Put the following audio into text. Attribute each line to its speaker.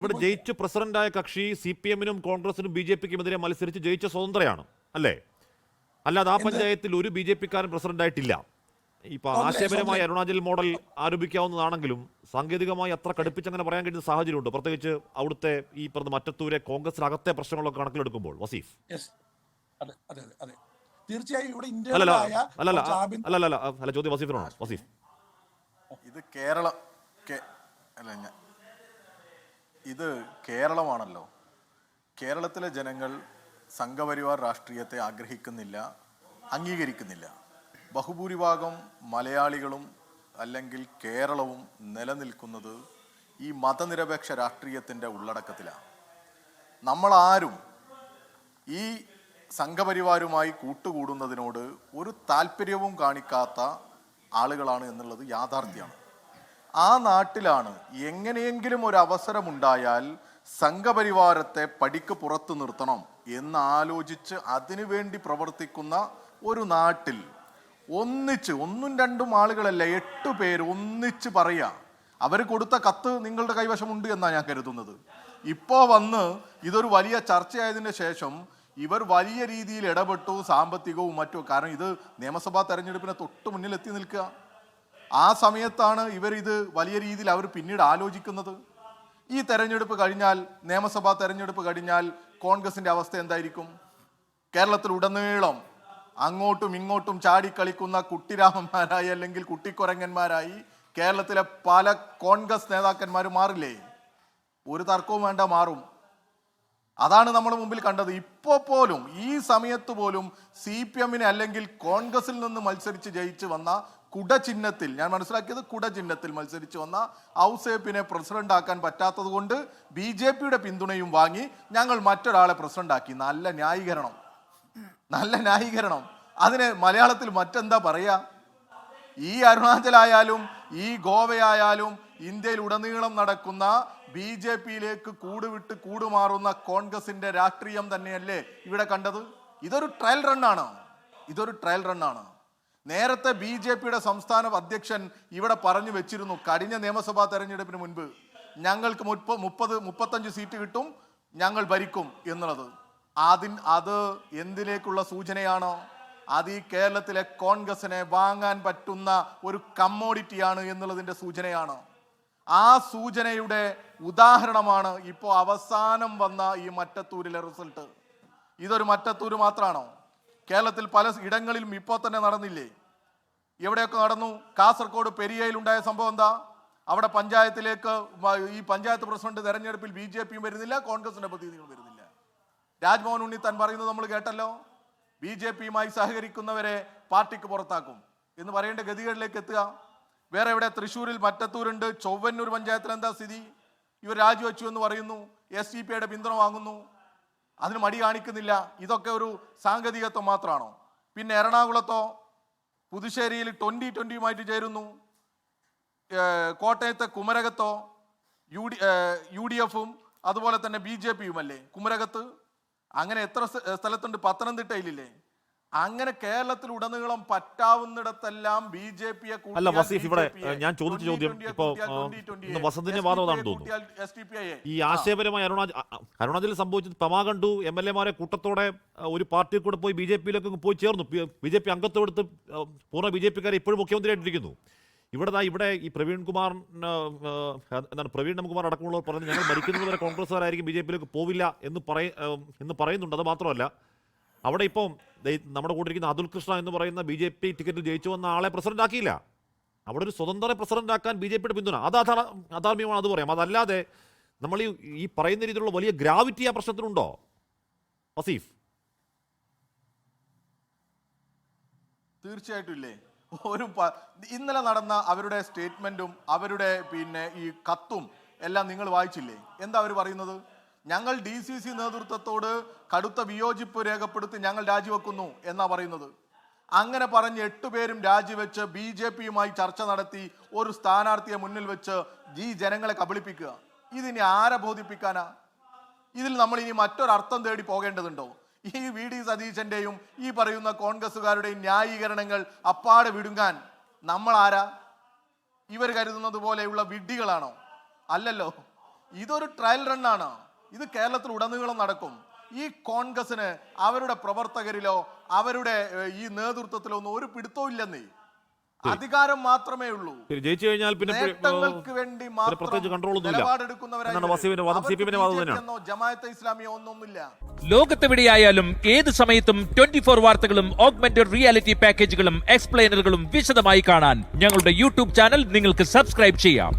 Speaker 1: ഇവിടെ ജയിച്ച് പ്രസിഡന്റായ കക്ഷി CPM-നും കോൺഗ്രസിനും BJP-ക്കുമെതിരെ മത്സരിച്ച് ജയിച്ച സ്വതന്ത്രയാണ് അല്ലേ? അല്ലാതെ ആ പഞ്ചായത്തിൽ ഒരു BJP-ക്കാരൻ പ്രസിഡന്റായിട്ടില്ല. ഇപ്പൊ ആശയപരമായി അരുണാചൽ മോഡൽ ആരോപിക്കാവുന്നതാണെങ്കിലും സാങ്കേതികമായി അത്ര കടുപ്പിച്ചങ്ങനെ പറയാൻ കഴിയുന്ന സാഹചര്യമുണ്ട്, പ്രത്യേകിച്ച് അവിടുത്തെ ഈ പറഞ്ഞ മറ്റത്തൂരെ കോൺഗ്രസിനകത്തെ പ്രശ്നങ്ങളൊക്കെ കണക്കിലെടുക്കുമ്പോൾ. വസീഫ്
Speaker 2: തീർച്ചയായും ഇവിടെ
Speaker 1: അല്ല ചോദ്യം വസീഫിനാണ്. വസീഫ്,
Speaker 3: ഇത് ഇത് കേരളമാണല്ലോ. കേരളത്തിലെ ജനങ്ങൾ സംഘപരിവാർ രാഷ്ട്രീയത്തെ ആഗ്രഹിക്കുന്നില്ല, അംഗീകരിക്കുന്നില്ല. ബഹുഭൂരിഭാഗം മലയാളികളും അല്ലെങ്കിൽ കേരളവും നിലനിൽക്കുന്നത് ഈ മതനിരപേക്ഷ രാഷ്ട്രീയത്തിൻ്റെ ഉള്ളടക്കത്തിലാണ്. നമ്മളാരും ഈ സംഘപരിവാരുമായി കൂട്ടുകൂടുന്നതിനോട് ഒരു താല്പര്യവും കാണിക്കാത്ത ആളുകളാണ് എന്നുള്ളത് യാഥാർത്ഥ്യമാണ്. ആ നാട്ടിലാണ് എങ്ങനെയെങ്കിലും ഒരു അവസരമുണ്ടായാൽ സംഘപരിവാരത്തെ പടിക്ക് പുറത്തു നിർത്തണം എന്നാലോചിച്ച് അതിനുവേണ്ടി പ്രവർത്തിക്കുന്ന ഒരു നാട്ടിൽ ഒന്നും രണ്ടും ആളുകളല്ല, 8 പേര് ഒന്നിച്ച് പറയുക അവർ കൊടുത്ത കത്ത് നിങ്ങളുടെ കൈവശമുണ്ട് എന്നാണ് ഞാൻ കരുതുന്നത്. ഇപ്പോൾ വന്ന് ഇതൊരു വലിയ ചർച്ചയായതിന് ശേഷം ഇവർ വലിയ രീതിയിൽ ഇടപെട്ടു, സാമ്പത്തികവും മറ്റും. കാരണം ഇത് നിയമസഭാ തെരഞ്ഞെടുപ്പിനെ തൊട്ട് മുന്നിൽ എത്തി നിൽക്കുക. ആ സമയത്താണ് ഇത് വലിയ രീതിയിൽ അവർ പിന്നീട് ആലോചിക്കുന്നത്. ഈ തെരഞ്ഞെടുപ്പ് കഴിഞ്ഞാൽ, നിയമസഭാ തെരഞ്ഞെടുപ്പ് കഴിഞ്ഞാൽ കോൺഗ്രസിന്റെ അവസ്ഥ എന്തായിരിക്കും? കേരളത്തിൽ ഉടനീളം അങ്ങോട്ടും ഇങ്ങോട്ടും ചാടിക്കളിക്കുന്ന കുട്ടിരാമന്മാരായി അല്ലെങ്കിൽ കുട്ടിക്കുരങ്ങന്മാരായി കേരളത്തിലെ പല കോൺഗ്രസ് നേതാക്കന്മാർ മാറില്ലേ? ഒരു തർക്കവും വേണ്ട, മാറും. അതാണ് നമ്മൾ മുമ്പിൽ കണ്ടത്. ഇപ്പോൾ പോലും ഈ സമയത്ത് പോലും CPM-നെ അല്ലെങ്കിൽ കോൺഗ്രസിൽ നിന്ന് മത്സരിച്ച് ജയിച്ച് വന്ന കുടചിഹ്നത്തിൽ, ഞാൻ മനസ്സിലാക്കിയത് കുടചിഹ്നത്തിൽ മത്സരിച്ച് വന്ന ഔസേപ്പിനെ പ്രസിഡന്റ് ആക്കാൻ പറ്റാത്തത് കൊണ്ട് BJP-യുടെ പിന്തുണയും വാങ്ങി ഞങ്ങൾ മറ്റൊരാളെ പ്രസിഡന്റ് ആക്കി. നല്ല ന്യായീകരണം. അതിന് മലയാളത്തിൽ മറ്റെന്താ പറയാ? ഈ അരുണാചലായാലും ഈ ഗോവയായാലും ഇന്ത്യയിൽ ഉടനീളം നടക്കുന്ന BJP-യിലേക്ക് കൂടുവിട്ട് കൂടുമാറുന്ന കോൺഗ്രസിന്റെ രാഷ്ട്രീയം തന്നെയല്ലേ ഇവിടെ കണ്ടത്? ഇതൊരു ട്രയൽ റണ്ണാണ്. നേരത്തെ BJP-യുടെ സംസ്ഥാന അധ്യക്ഷൻ ഇവിടെ പറഞ്ഞു വെച്ചിരുന്നു, കഴിഞ്ഞ നിയമസഭാ തെരഞ്ഞെടുപ്പിന് മുൻപ് ഞങ്ങൾക്ക് 35 സീറ്റ് കിട്ടും, ഞങ്ങൾ ഭരിക്കും എന്നുള്ളത്. അത് എന്തിലേക്കുള്ള സൂചനയാണോ? അത് ഈ കേരളത്തിലെ കോൺഗ്രസിനെ വാങ്ങാൻ പറ്റുന്ന ഒരു കമ്മോഡിറ്റിയാണ് എന്നുള്ളതിന്റെ സൂചനയാണ്. ആ സൂചനയുടെ ഉദാഹരണമാണ് ഇപ്പോൾ അവസാനം വന്ന ഈ മറ്റത്തൂരിലെ റിസൾട്ട്. ഇതൊരു മറ്റത്തൂര് മാത്രമാണോ? കേരളത്തിൽ പല ഇടങ്ങളിലും ഇപ്പോൾ തന്നെ നടന്നില്ലേ? എവിടെയൊക്കെ നടന്നു? കാസർഗോഡ് പെരിയയിലുണ്ടായ സംഭവം എന്താ? അവിടെ പഞ്ചായത്തിലേക്ക് ഈ പഞ്ചായത്ത് പ്രസിഡന്റ് തെരഞ്ഞെടുപ്പിൽ BJP-യും വരുന്നില്ല, കോൺഗ്രസിന്റെ പ്രതിനിധികളും വരുന്നില്ല. രാജ്മോഹൻ ഉണ്ണിത്താൻ പറയുന്നത് നമ്മൾ കേട്ടല്ലോ, BJP-യുമായി സഹകരിക്കുന്നവരെ പാർട്ടിക്ക് പുറത്താക്കും എന്ന് പറയേണ്ട ഗതികളിലേക്ക് എത്തുക. വേറെ എവിടെ? തൃശ്ശൂരിൽ മറ്റത്തൂരുണ്ട്. ചൊവ്വന്നൂർ പഞ്ചായത്തിൽ എന്താ സ്ഥിതി? ഇവർ രാജിവെച്ചു എന്ന് പറയുന്നു, SDP-യുടെ പിന്തുണ വാങ്ങുന്നു, അതിന് മടി കാണിക്കുന്നില്ല. ഇതൊക്കെ ഒരു സാങ്കേതികത്വം മാത്രമാണോ? പിന്നെ എറണാകുളത്തോ പുതുശ്ശേരിയിൽ 2020-യുമായിട്ട് ചേരുന്നു. കോട്ടയത്തെ കുമരകത്തോ UDF-ഉം അതുപോലെ തന്നെ BJP-യും അല്ലേ കുമരകത്ത്? അങ്ങനെ എത്ര സ്ഥലത്തുണ്ട്? പത്തനംതിട്ടയിലില്ലേ? അങ്ങനെ കേരളത്തിൽ ഉടനീളം പറ്റാവുന്നിടത്തെല്ലാം BJP-യെ
Speaker 1: അല്ല വസീഫ്, ഇവിടെ ഞാൻ ചോദിച്ച ചോദ്യം ഇപ്പോ വസന്തിന്റെ വാദമാണെന്ന് തോന്നുന്നു. ഈ ആശയപരമായി അരുണാചലിൽ സംഭവിച്ചത് പ്രമാ കണ്ടു, MLA-മാരെ കൂട്ടത്തോടെ ഒരു പാർട്ടിയിൽ കൂടെ പോയി BJP-യിലേക്ക് പോയി ചേർന്നു. BJP അംഗത്വം എടുത്ത് പൂർണ്ണ BJP-ക്കാരെ ഇപ്പോഴും മുഖ്യമന്ത്രിയായിട്ടിരിക്കുന്നു. ഇവിടെ ഈ പ്രവീൺ കുമാർ അടക്കമുള്ളവർ പറഞ്ഞു ഞങ്ങൾ ഭരിക്കുന്നത് വരെ കോൺഗ്രസ്സുകാരായിരിക്കും, BJP-യിലേക്ക് പോവില്ല എന്ന് പറയുന്നുണ്ട്. അത് മാത്രമല്ല, അവിടെ ഇപ്പം നമ്മുടെ കൂടെ ഇരിക്കുന്ന അതുൽ കൃഷ്ണ എന്ന് പറയുന്ന BJP ടിക്കറ്റിൽ ജയിച്ചു വന്ന ആളെ പ്രസിഡന്റ് ആക്കിയില്ല. അവിടെ ഒരു സ്വതന്ത്ര പ്രസിഡന്റ് ആക്കാൻ BJP-യുടെ പിന്തുണ അത് അധാർമ്മികമാണ്, അത് പറയാം. അതല്ലാതെ നമ്മൾ ഈ പറയുന്ന രീതിയിലുള്ള വലിയ ഗ്രാവിറ്റി ആ പ്രശ്നത്തിനുണ്ടോ വസീഫ്?
Speaker 3: തീർച്ചയായിട്ടും ഇല്ലേ. ഇന്നലെ നടന്ന അവരുടെ സ്റ്റേറ്റ്മെന്റും അവരുടെ ഈ കത്തും എല്ലാം നിങ്ങൾ വായിച്ചില്ലേ? എന്താ അവർ പറയുന്നത്? ഞങ്ങൾ DCC നേതൃത്വത്തോട് കടുത്ത വിയോജിപ്പ് രേഖപ്പെടുത്തി ഞങ്ങൾ രാജിവെക്കുന്നു എന്നാ പറയുന്നത്. അങ്ങനെ പറഞ്ഞ് 8 പേരും രാജിവെച്ച് BJP-യുമായി ചർച്ച നടത്തി ഒരു സ്ഥാനാർത്ഥിയെ മുന്നിൽ വെച്ച് ഈ ജനങ്ങളെ കബളിപ്പിക്കുക. ഇതിനി ആരെ ബോധിപ്പിക്കാനാ? ഇതിൽ നമ്മൾ ഇനി മറ്റൊരർത്ഥം തേടി പോകേണ്ടതുണ്ടോ? ഈ VD സതീശന്റെയും ഈ പറയുന്ന കോൺഗ്രസ്സുകാരുടെയും ന്യായീകരണങ്ങൾ അപ്പാടെ വിടുങ്ങാൻ നമ്മൾ ആരാ? ഇവർ കരുതുന്നത് പോലെയുള്ള വിഡ്ഢികളാണോ? അല്ലല്ലോ. ഇതൊരു ട്രയൽ റണ്ണാണ്. ഇത് കേരളത്തിൽ ഉടനീളം നടക്കും. ഈ കോൺഗ്രസിന് അവരുടെ പ്രവർത്തകരിലോ അവരുടെ ഈ നേതൃത്വത്തിലോ ഒന്നും ഒരു പിടുത്തവും ഇല്ലെന്നേ. അധികാരം മാത്രമേ ഉള്ളൂ.
Speaker 1: ജയിച്ചു കഴിഞ്ഞാൽ പിന്നെ
Speaker 3: നേട്ടങ്ങൾക്ക് വേണ്ടി
Speaker 1: പ്രത്യേകിച്ച് കൺട്രോൾ ഒന്നുമില്ല.
Speaker 3: ജമാഅത്തെ ഇസ്ലാമിയോ ഒന്നുമില്ല.
Speaker 2: ലോകത്തെവിടെയായാലും ഏത് സമയത്തും 24 വാർത്തകളും ഓഗ്മെന്റഡ് റിയാലിറ്റി പാക്കേജുകളും എക്സ്പ്ലെയിനറുകളും വിശദമായി കാണാൻ ഞങ്ങളുടെ യൂട്യൂബ് ചാനൽ നിങ്ങൾക്ക് സബ്സ്ക്രൈബ് ചെയ്യാം.